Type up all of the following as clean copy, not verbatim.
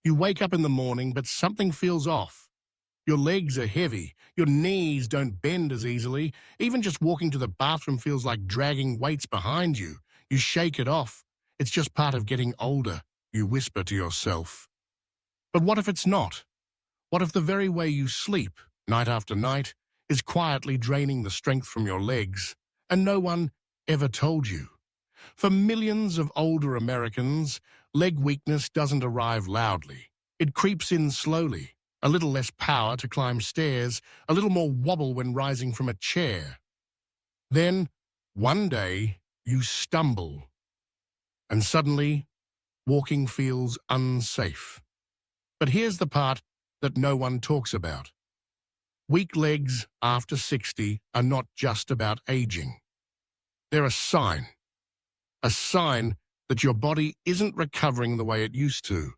You wake up in the morning, but something feels off. Your legs are heavy, your knees don't bend as easily, even just walking to the bathroom feels like dragging weights behind you. You shake it off. It's just part of getting older, you whisper to yourself. But what if it's not? What if the very way you sleep, night after night, is quietly draining the strength from your legs, and no one ever told you? For millions of older Americans, leg weakness doesn't arrive loudly. It creeps in slowly, a little less power to climb stairs, a little more wobble when rising from a chair. Then, one day, you stumble, and suddenly, walking feels unsafe. But here's the part that no one talks about. Weak legs after 60 are not just about aging. They're a sign that your body isn't recovering the way it used to,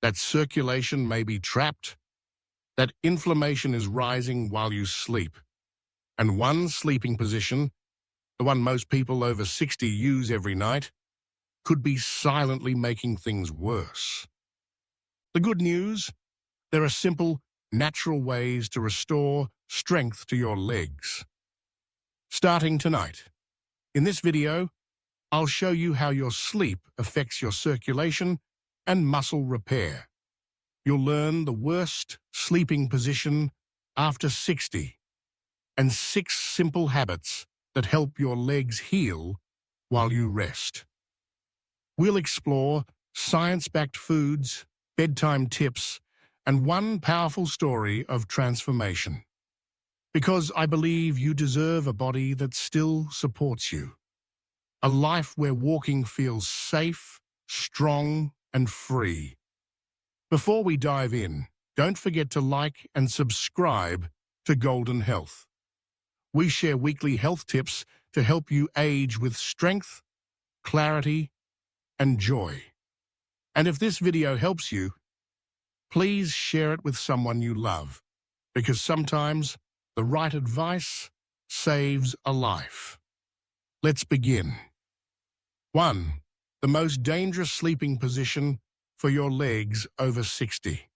that circulation may be trapped, that inflammation is rising while you sleep. And one sleeping position, the one most people over 60 use every night, could be silently making things worse. The good news? There are simple, natural ways to restore strength to your legs. Starting tonight. In this video, I'll show you how your sleep affects your circulation and muscle repair. You'll learn the worst sleeping position after 60 and 6 simple habits that help your legs heal while you rest. We'll explore science-backed foods, bedtime tips, and one powerful story of transformation. Because I believe you deserve a body that still supports you. A life where walking feels safe, strong, and free. Before we dive in, don't forget to like and subscribe to Golden Health. We share weekly health tips to help you age with strength, clarity, and joy. And if this video helps you, please share it with someone you love, because sometimes the right advice saves a life. Let's begin. 1. The most dangerous sleeping position for your legs over 60.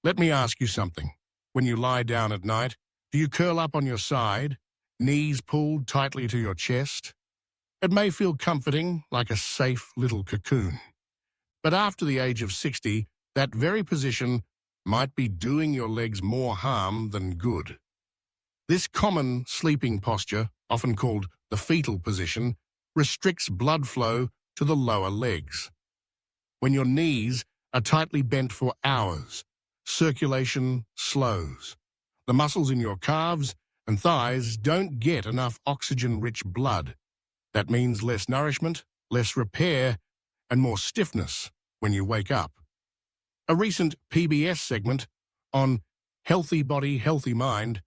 Let me ask you something. When you lie down at night, do you curl up on your side, knees pulled tightly to your chest? It may feel comforting, like a safe little cocoon. But after the age of 60, that very position might be doing your legs more harm than good. This common sleeping posture, often called the fetal position, restricts blood flow to the lower legs. When your knees are tightly bent for hours, circulation slows. The muscles in your calves and thighs don't get enough oxygen-rich blood. That means less nourishment, less repair, and more stiffness when you wake up. A recent PBS segment on Healthy Body, Healthy Mind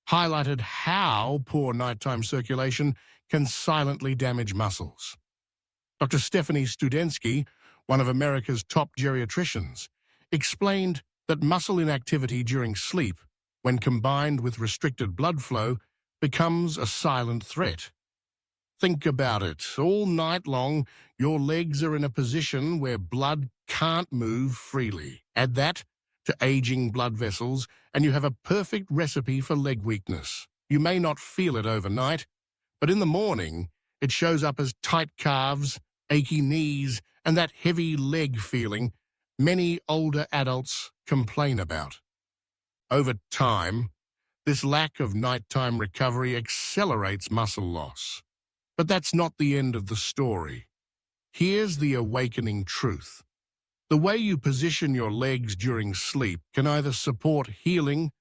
highlighted how poor nighttime circulation can silently damage muscles. Dr. Stephanie Studensky, one of America's top geriatricians, explained that muscle inactivity during sleep, when combined with restricted blood flow, becomes a silent threat. Think about it. All night long, your legs are in a position where blood can't move freely. Add that to aging blood vessels, and you have a perfect recipe for leg weakness. You may not feel it overnight, but in the morning, it shows up as tight calves, achy knees, and that heavy leg feeling many older adults complain about. Over time, this lack of nighttime recovery accelerates muscle loss. But that's not the end of the story. Here's the awakening truth. The way you position your legs during sleep can either support healing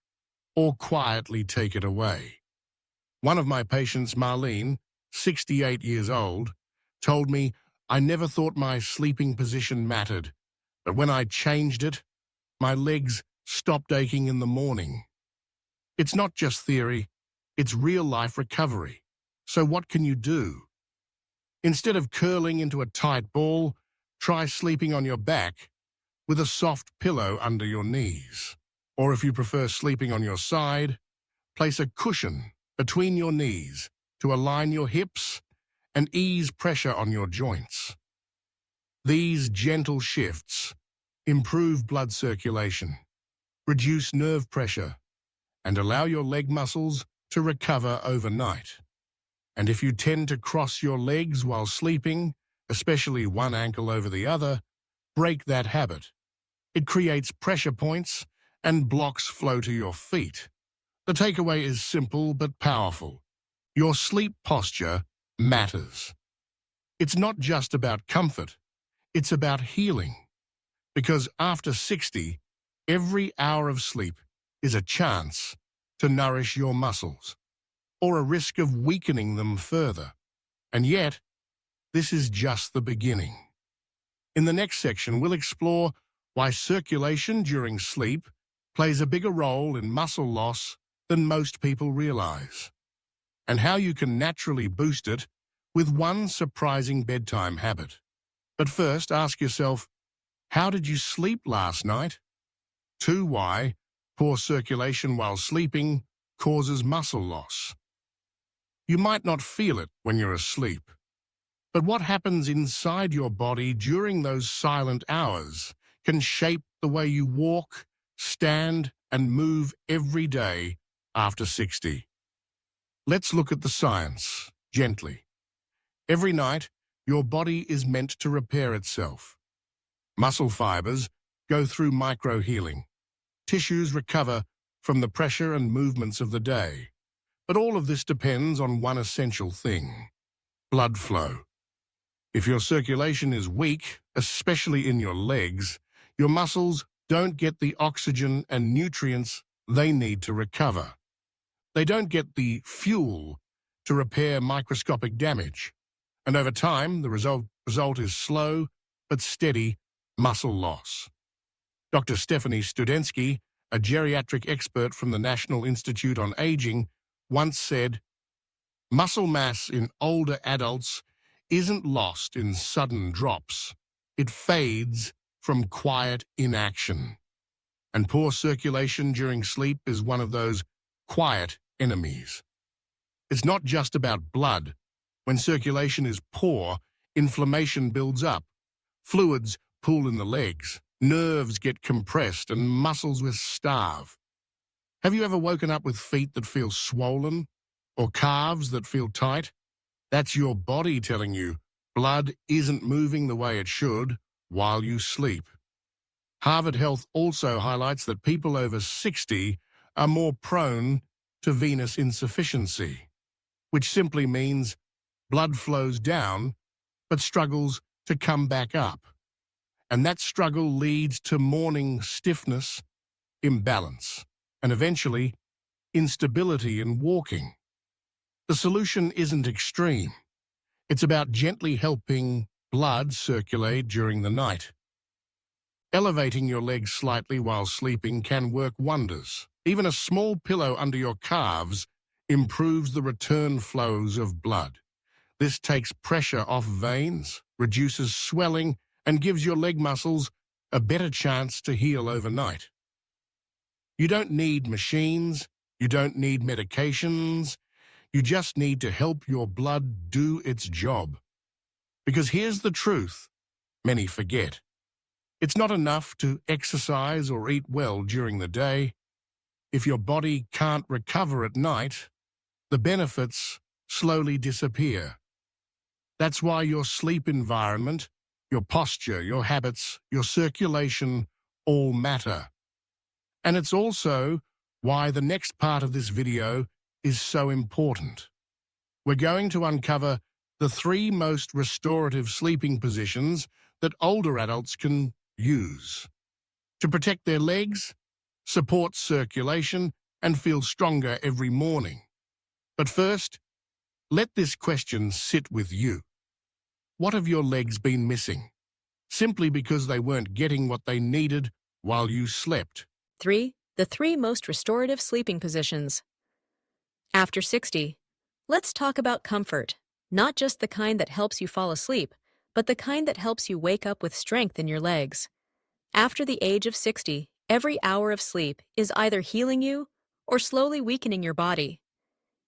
or quietly take it away. One of my patients, Marlene, 68 years old, told me, "I never thought my sleeping position mattered, but when I changed it, my legs stopped aching in the morning." It's not just theory, it's real-life recovery. So what can you do? Instead of curling into a tight ball, try sleeping on your back with a soft pillow under your knees. Or if you prefer sleeping on your side, place a cushion between your knees to align your hips and ease pressure on your joints. These gentle shifts improve blood circulation, reduce nerve pressure, and allow your leg muscles to recover overnight. And if you tend to cross your legs while sleeping, especially one ankle over the other, break that habit. It creates pressure points and blocks flow to your feet. The takeaway is simple but powerful. Your sleep posture matters. It's not just about comfort, it's about healing. Because after 60, every hour of sleep is a chance to nourish your muscles, or a risk of weakening them further. And yet, this is just the beginning. In the next section, we'll explore why circulation during sleep plays a bigger role in muscle loss than most people realize, and how you can naturally boost it with one surprising bedtime habit. But first, ask yourself, how did you sleep last night? 2. Why poor circulation while sleeping causes muscle loss. You might not feel it when you're asleep, but what happens inside your body during those silent hours can shape the way you walk, stand, and move every day after 60. Let's look at the science, gently. Every night, your body is meant to repair itself. Muscle fibers go through micro-healing. Tissues recover from the pressure and movements of the day. But all of this depends on one essential thing: blood flow. If your circulation is weak, especially in your legs, your muscles don't get the oxygen and nutrients they need to recover. They don't get the fuel to repair microscopic damage. And over time, the result is slow but steady muscle loss. Dr. Stephanie Studensky, a geriatric expert from the National Institute on Aging, once said, "Muscle mass in older adults isn't lost in sudden drops. It fades from quiet inaction." And poor circulation during sleep is one of those quiet enemies. It's not just about blood. When circulation is poor, inflammation builds up. Fluids pool in the legs, nerves get compressed, and muscles will starve. Have you ever woken up with feet that feel swollen or calves that feel tight? That's your body telling you blood isn't moving the way it should while you sleep. Harvard Health also highlights that people over 60 are more prone to venous insufficiency, which simply means blood flows down but struggles to come back up. And that struggle leads to morning stiffness, imbalance, and eventually instability in walking. The solution isn't extreme. It's about gently helping blood circulate during the night. Elevating your legs slightly while sleeping can work wonders. Even a small pillow under your calves improves the return flows of blood. This takes pressure off veins, reduces swelling, and gives your leg muscles a better chance to heal overnight. You don't need machines, you don't need medications, you just need to help your blood do its job. Because here's the truth many forget. It's not enough to exercise or eat well during the day. If your body can't recover at night, the benefits slowly disappear. That's why your sleep environment, your posture, your habits, your circulation all matter. And it's also why the next part of this video is so important. We're going to uncover the 3 most restorative sleeping positions that older adults can use to protect their legs, support circulation, and feel stronger every morning. But first, let this question sit with you. What have your legs been missing? Simply because they weren't getting what they needed while you slept. 3. The 3 most restorative sleeping positions. After 60, let's talk about comfort. Not just the kind that helps you fall asleep, but the kind that helps you wake up with strength in your legs. After the age of 60, every hour of sleep is either healing you or slowly weakening your body.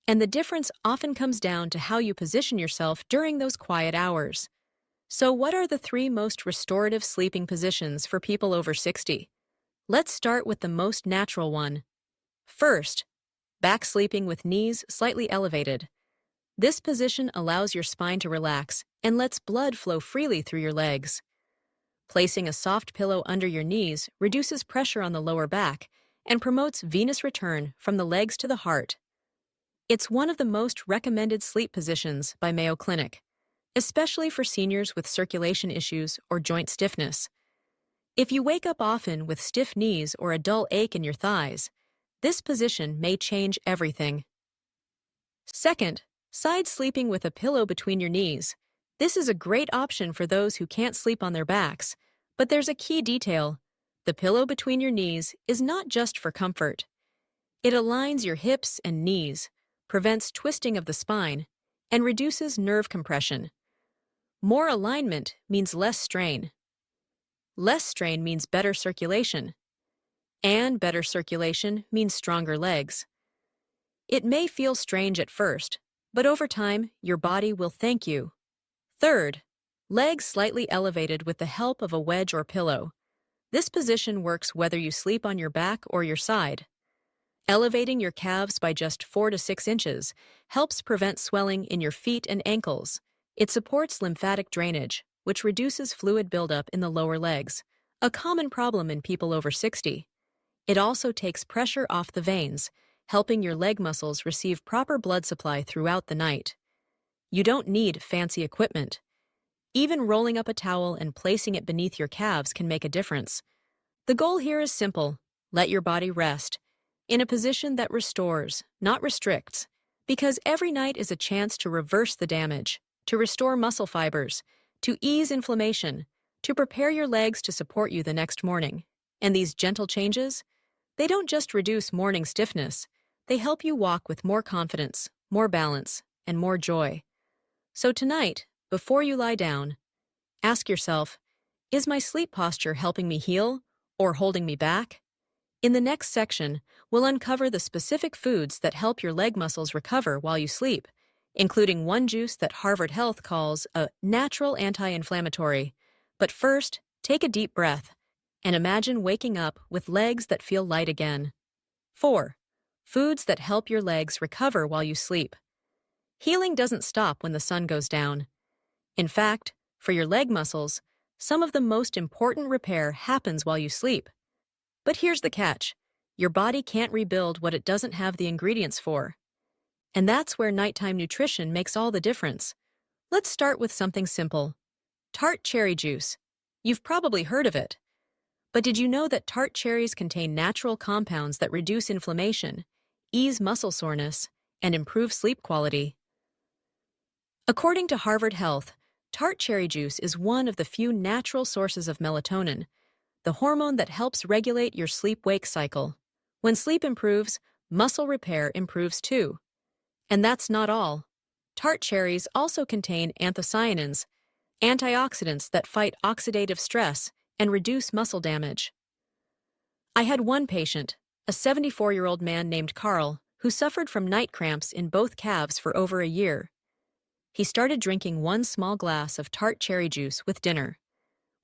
And the difference often comes down to how you position yourself during those quiet hours. So, what are the three most restorative sleeping positions for people over 60? Let's start with the most natural one. First, back sleeping with knees slightly elevated. This position allows your spine to relax and lets blood flow freely through your legs. Placing a soft pillow under your knees reduces pressure on the lower back and promotes venous return from the legs to the heart. It's one of the most recommended sleep positions by Mayo Clinic, especially for seniors with circulation issues or joint stiffness. If you wake up often with stiff knees or a dull ache in your thighs, this position may change everything. Second, side sleeping with a pillow between your knees. This is a great option for those who can't sleep on their backs, but there's a key detail. The pillow between your knees is not just for comfort. It aligns your hips and knees, prevents twisting of the spine, and reduces nerve compression. More alignment means less strain. Less strain means better circulation. And better circulation means stronger legs. It may feel strange at first, but over time, your body will thank you. Third, legs slightly elevated with the help of a wedge or pillow. This position works whether you sleep on your back or your side. Elevating your calves by just 4 to 6 inches helps prevent swelling in your feet and ankles. It supports lymphatic drainage, which reduces fluid buildup in the lower legs, a common problem in people over 60. It also takes pressure off the veins, helping your leg muscles receive proper blood supply throughout the night. You don't need fancy equipment. Even rolling up a towel and placing it beneath your calves can make a difference. The goal here is simple: let your body rest, in a position that restores, not restricts, because every night is a chance to reverse the damage, to restore muscle fibers, to ease inflammation, to prepare your legs to support you the next morning. And these gentle changes, they don't just reduce morning stiffness, they help you walk with more confidence, more balance, and more joy. So tonight, before you lie down, ask yourself, is my sleep posture helping me heal or holding me back? In the next section, we'll uncover the specific foods that help your leg muscles recover while you sleep, including one juice that Harvard Health calls a natural anti-inflammatory. But first, take a deep breath and imagine waking up with legs that feel light again. 4. Foods that help your legs recover while you sleep. Healing doesn't stop when the sun goes down. In fact, for your leg muscles, some of the most important repair happens while you sleep. But here's the catch: your body can't rebuild what it doesn't have the ingredients for. And that's where nighttime nutrition makes all the difference. Let's start with something simple: tart cherry juice. You've probably heard of it. But did you know that tart cherries contain natural compounds that reduce inflammation, ease muscle soreness, and improve sleep quality? According to Harvard Health, tart cherry juice is one of the few natural sources of melatonin, the hormone that helps regulate your sleep-wake cycle. When sleep improves, muscle repair improves too. And that's not all. Tart cherries also contain anthocyanins, antioxidants that fight oxidative stress and reduce muscle damage. I had one patient, a 74-year-old man named Carl, who suffered from night cramps in both calves for over a year. He started drinking one small glass of tart cherry juice with dinner.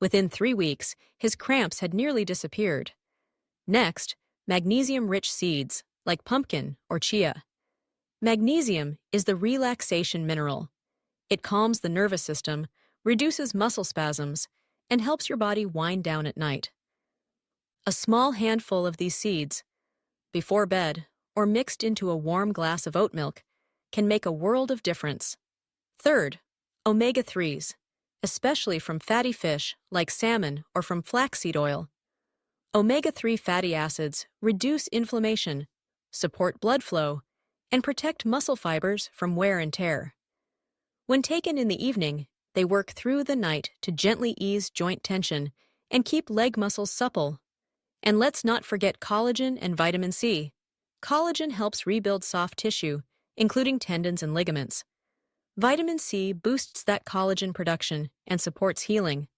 Within 3 weeks, his cramps had nearly disappeared. Next, magnesium-rich seeds, like pumpkin or chia. Magnesium is the relaxation mineral. It calms the nervous system, reduces muscle spasms, and helps your body wind down at night. A small handful of these seeds, before bed or mixed into a warm glass of oat milk, can make a world of difference. Third, omega-3s, especially from fatty fish like salmon or from flaxseed oil. Omega-3 fatty acids reduce inflammation, support blood flow, and protect muscle fibers from wear and tear. When taken in the evening, they work through the night to gently ease joint tension and keep leg muscles supple. And let's not forget collagen and vitamin C. Collagen helps rebuild soft tissue, including tendons and ligaments. Vitamin C boosts that collagen production and supports healing.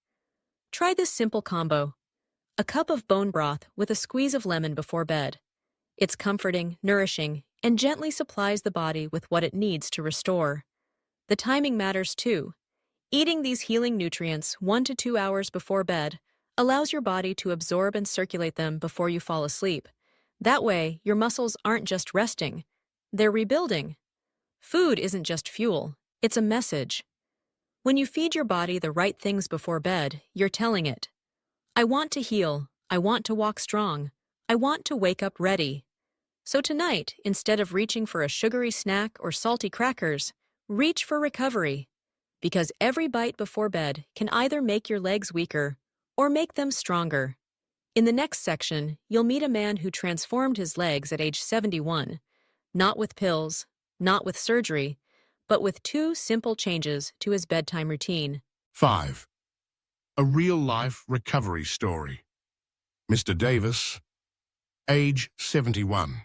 Try this simple combo: a cup of bone broth with a squeeze of lemon before bed. It's comforting, nourishing, and gently supplies the body with what it needs to restore. The timing matters too. Eating these healing nutrients 1 to 2 hours before bed allows your body to absorb and circulate them before you fall asleep. That way, your muscles aren't just resting, they're rebuilding. Food isn't just fuel, it's a message. When you feed your body the right things before bed, you're telling it, I want to heal, I want to walk strong, I want to wake up ready. So tonight, instead of reaching for a sugary snack or salty crackers, reach for recovery. Because every bite before bed can either make your legs weaker or make them stronger. In the next section, you'll meet a man who transformed his legs at age 71, not with pills, not with surgery, but with 2 simple changes to his bedtime routine. 5. A real-life recovery story. Mr. Davis, age 71.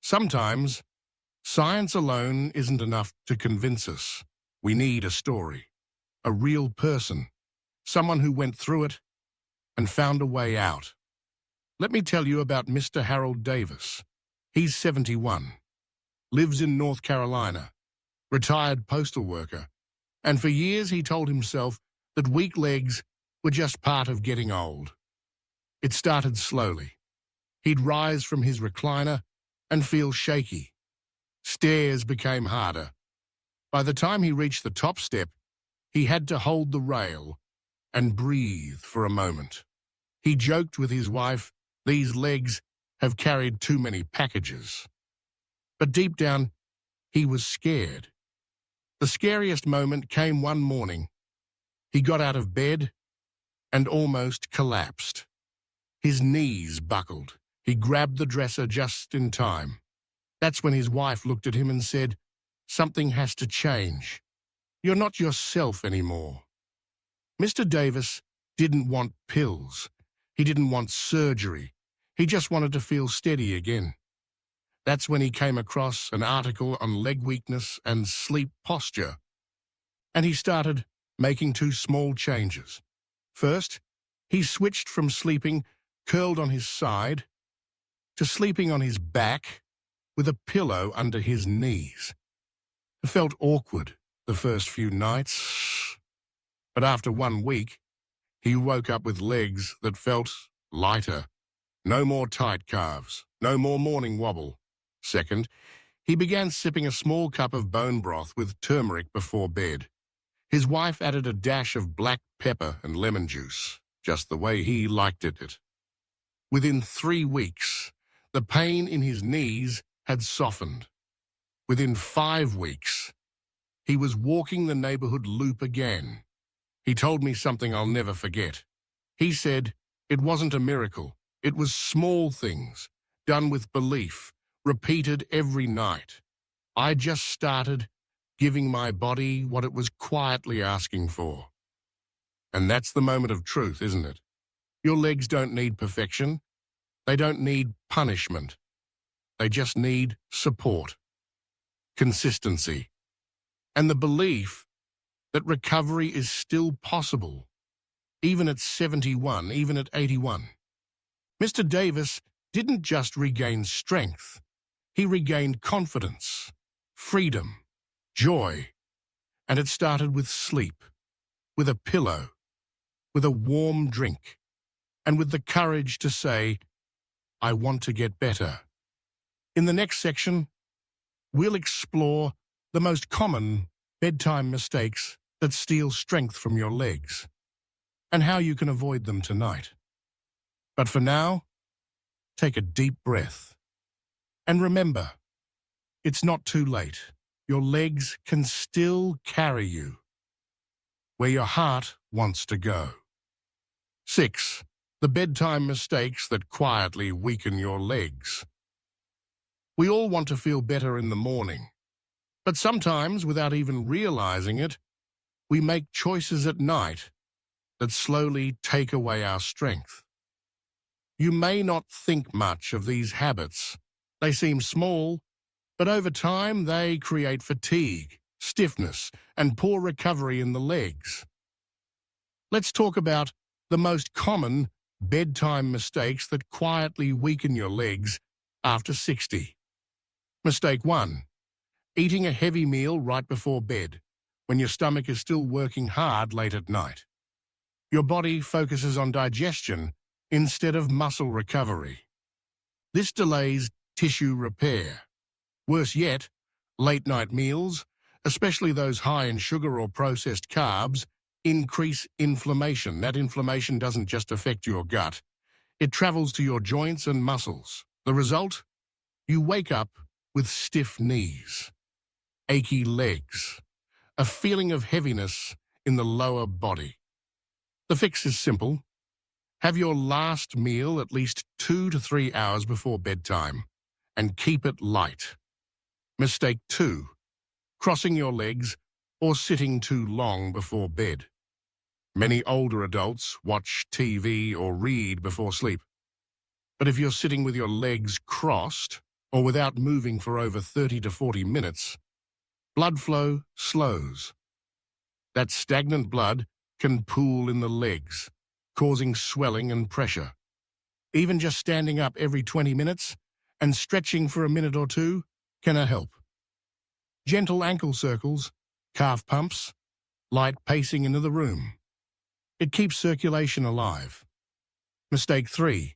Sometimes, science alone isn't enough to convince us. We need a story, a real person, someone who went through it and found a way out. Let me tell you about Mr. Harold Davis. He's 71, lives in North Carolina, retired postal worker, and for years he told himself that weak legs were just part of getting old. It started slowly. He'd rise from his recliner and feel shaky. Stairs became harder. By the time he reached the top step, he had to hold the rail and breathe for a moment. He joked with his wife, these legs have carried too many packages. But deep down, he was scared. The scariest moment came one morning. He got out of bed and almost collapsed. His knees buckled. He grabbed the dresser just in time. That's when his wife looked at him and said, something has to change. You're not yourself anymore. Mr. Davis didn't want pills. He didn't want surgery. He just wanted to feel steady again. That's when he came across an article on leg weakness and sleep posture. And he started making 2 small changes. First, he switched from sleeping curled on his side to sleeping on his back with a pillow under his knees. It felt awkward the first few nights, but after 1 week, he woke up with legs that felt lighter. No more tight calves, no more morning wobble. Second, he began sipping a small cup of bone broth with turmeric before bed. His wife added a dash of black pepper and lemon juice, just the way he liked it. Within 3 weeks, the pain in his knees had softened. Within 5 weeks, he was walking the neighborhood loop again. He told me something I'll never forget. He said it wasn't a miracle. It was small things, done with belief, repeated every night. I just started giving my body what it was quietly asking for. And that's the moment of truth, isn't it? Your legs don't need perfection. They don't need punishment. They just need support, consistency, and the belief that recovery is still possible, even at 71, even at 81. Mr. Davis didn't just regain strength. He regained confidence, freedom, joy, and it started with sleep, with a pillow, with a warm drink, and with the courage to say, I want to get better. In the next section, we'll explore the most common bedtime mistakes that steal strength from your legs and how you can avoid them tonight. But for now, take a deep breath. And remember, it's not too late. Your legs can still carry you where your heart wants to go. 6. The bedtime mistakes that quietly weaken your legs. We all want to feel better in the morning, but sometimes, without even realizing it, we make choices at night that slowly take away our strength. You may not think much of these habits. They seem small, but over time they create fatigue, stiffness, and poor recovery in the legs. Let's talk about the most common bedtime mistakes that quietly weaken your legs after 60. Mistake 1. Eating a heavy meal right before bed. when your stomach is still working hard late at night. Your body focuses on digestion instead of muscle recovery. This delays tissue repair. Worse yet, late-night meals, especially those high in sugar or processed carbs, increase inflammation. That inflammation doesn't just affect your gut. It travels to your joints and muscles. The result? You wake up with stiff knees, achy legs, a feeling of heaviness in the lower body. The fix is simple. Have your last meal at least 2 to 3 hours before bedtime, and keep it light. Mistake 2. Crossing your legs or sitting too long before bed. Many older adults watch TV or read before sleep. But if you're sitting with your legs crossed or without moving for over 30 to 40 minutes, blood flow slows. That stagnant blood can pool in the legs, causing swelling and pressure. Even just standing up every 20 minutes and stretching for a minute or two can help. Gentle ankle circles, calf pumps, light pacing into the room. It keeps circulation alive. Mistake 3.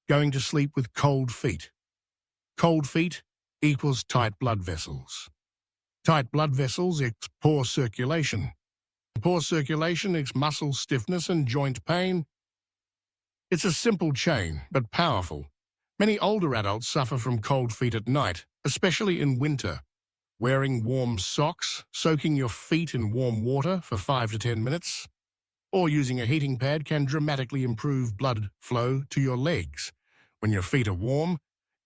Going to sleep with cold feet. Cold feet equals tight blood vessels. Tight blood vessels equals poor circulation. Poor circulation equals muscle stiffness and joint pain. It's a simple chain, but powerful. Many older adults suffer from cold feet at night, especially in winter. Wearing warm socks, soaking your feet in warm water for 5 to 10 minutes, or using a heating pad can dramatically improve blood flow to your legs. When your feet are warm,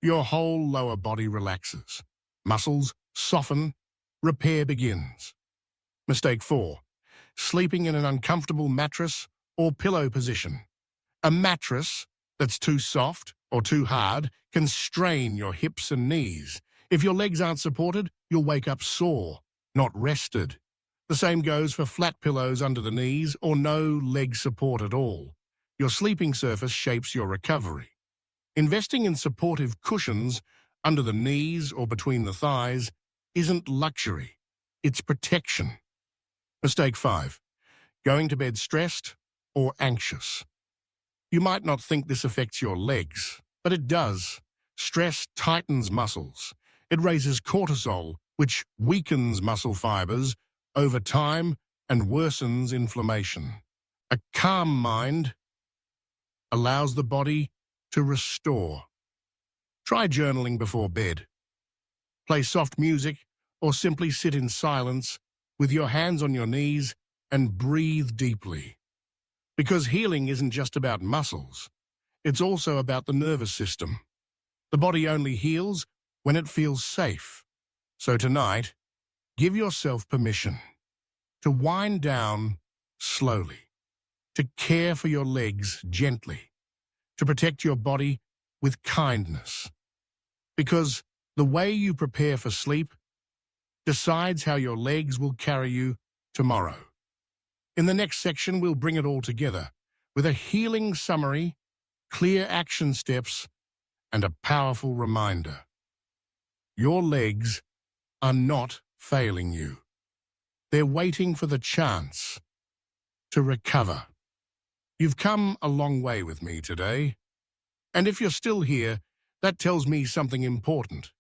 your whole lower body relaxes. Muscles soften, repair begins. Mistake 4. Sleeping in an uncomfortable mattress or pillow position. A mattress that's too soft or too hard can strain your hips and knees. If your legs aren't supported, you'll wake up sore, not rested. The same goes for flat pillows under the knees or no leg support at all. Your sleeping surface shapes your recovery. Investing in supportive cushions under the knees or between the thighs isn't luxury, it's protection. Mistake 5. Going to bed stressed or anxious. You might not think this affects your legs, but it does. Stress tightens muscles. It raises cortisol, which weakens muscle fibers over time and worsens inflammation. A calm mind allows the body to restore. Try journaling before bed. Play soft music or simply sit in silence with your hands on your knees and breathe deeply. Because healing isn't just about muscles, it's also about the nervous system. The body only heals when it feels safe. So tonight, give yourself permission to wind down slowly, to care for your legs gently, to protect your body with kindness. Because the way you prepare for sleep decides how your legs will carry you tomorrow. In the next section, we'll bring it all together with a healing summary, clear action steps, and a powerful reminder. Your legs are not failing you. They're waiting for the chance to recover. You've come a long way with me today, and if you're still here, that tells me something important.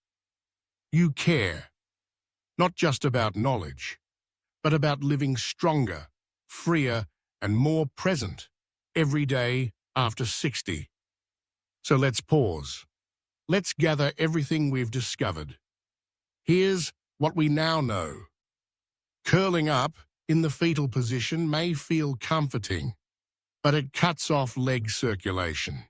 You care, not just about knowledge, but about living stronger, freer, and more present every day after 60. So let's pause. Let's gather everything we've discovered. Here's what we now know. Curling up in the fetal position may feel comforting, but it cuts off leg circulation.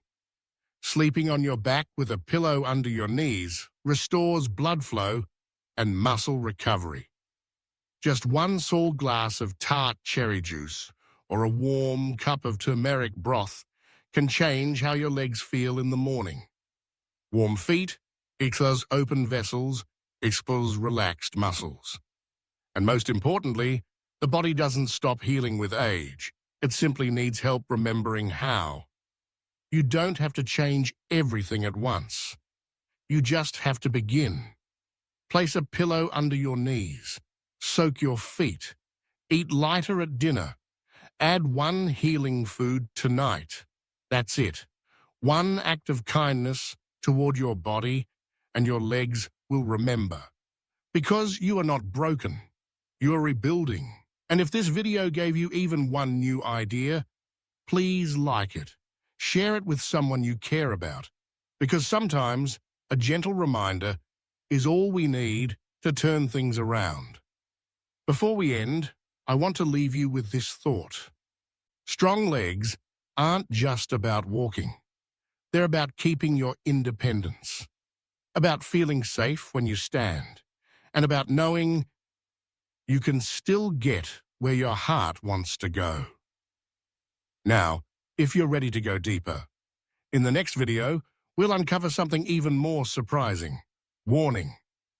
Sleeping on your back with a pillow under your knees restores blood flow and muscle recovery. Just one small glass of tart cherry juice or a warm cup of turmeric broth can change how your legs feel in the morning. Warm feet equals open vessels, equals relaxed muscles. And most importantly, the body doesn't stop healing with age. It simply needs help remembering how. You don't have to change everything at once. You just have to begin. Place a pillow under your knees. Soak your feet. Eat lighter at dinner. Add one healing food tonight. That's it. One act of kindness toward your body, and your legs will remember. Because you are not broken, you are rebuilding. And if this video gave you even one new idea, please like it. Share it with someone you care about, because sometimes a gentle reminder is all we need to turn things around. Before we end, I want to leave you with this thought. Strong legs aren't just about walking. They're about keeping your independence, about feeling safe when you stand, and about knowing you can still get where your heart wants to go. Now, if you're ready to go deeper, in the next video, we'll uncover something even more surprising. Warning: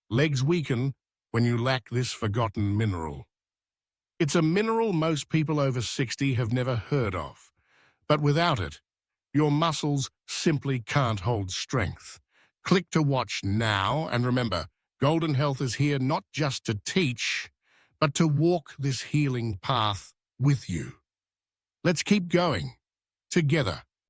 legs weaken when you lack this forgotten mineral. It's a mineral most people over 60 have never heard of, but without it, your muscles simply can't hold strength. Click to watch now, and remember, Golden Health is here not just to teach, but to walk this healing path with you. Let's keep going, together.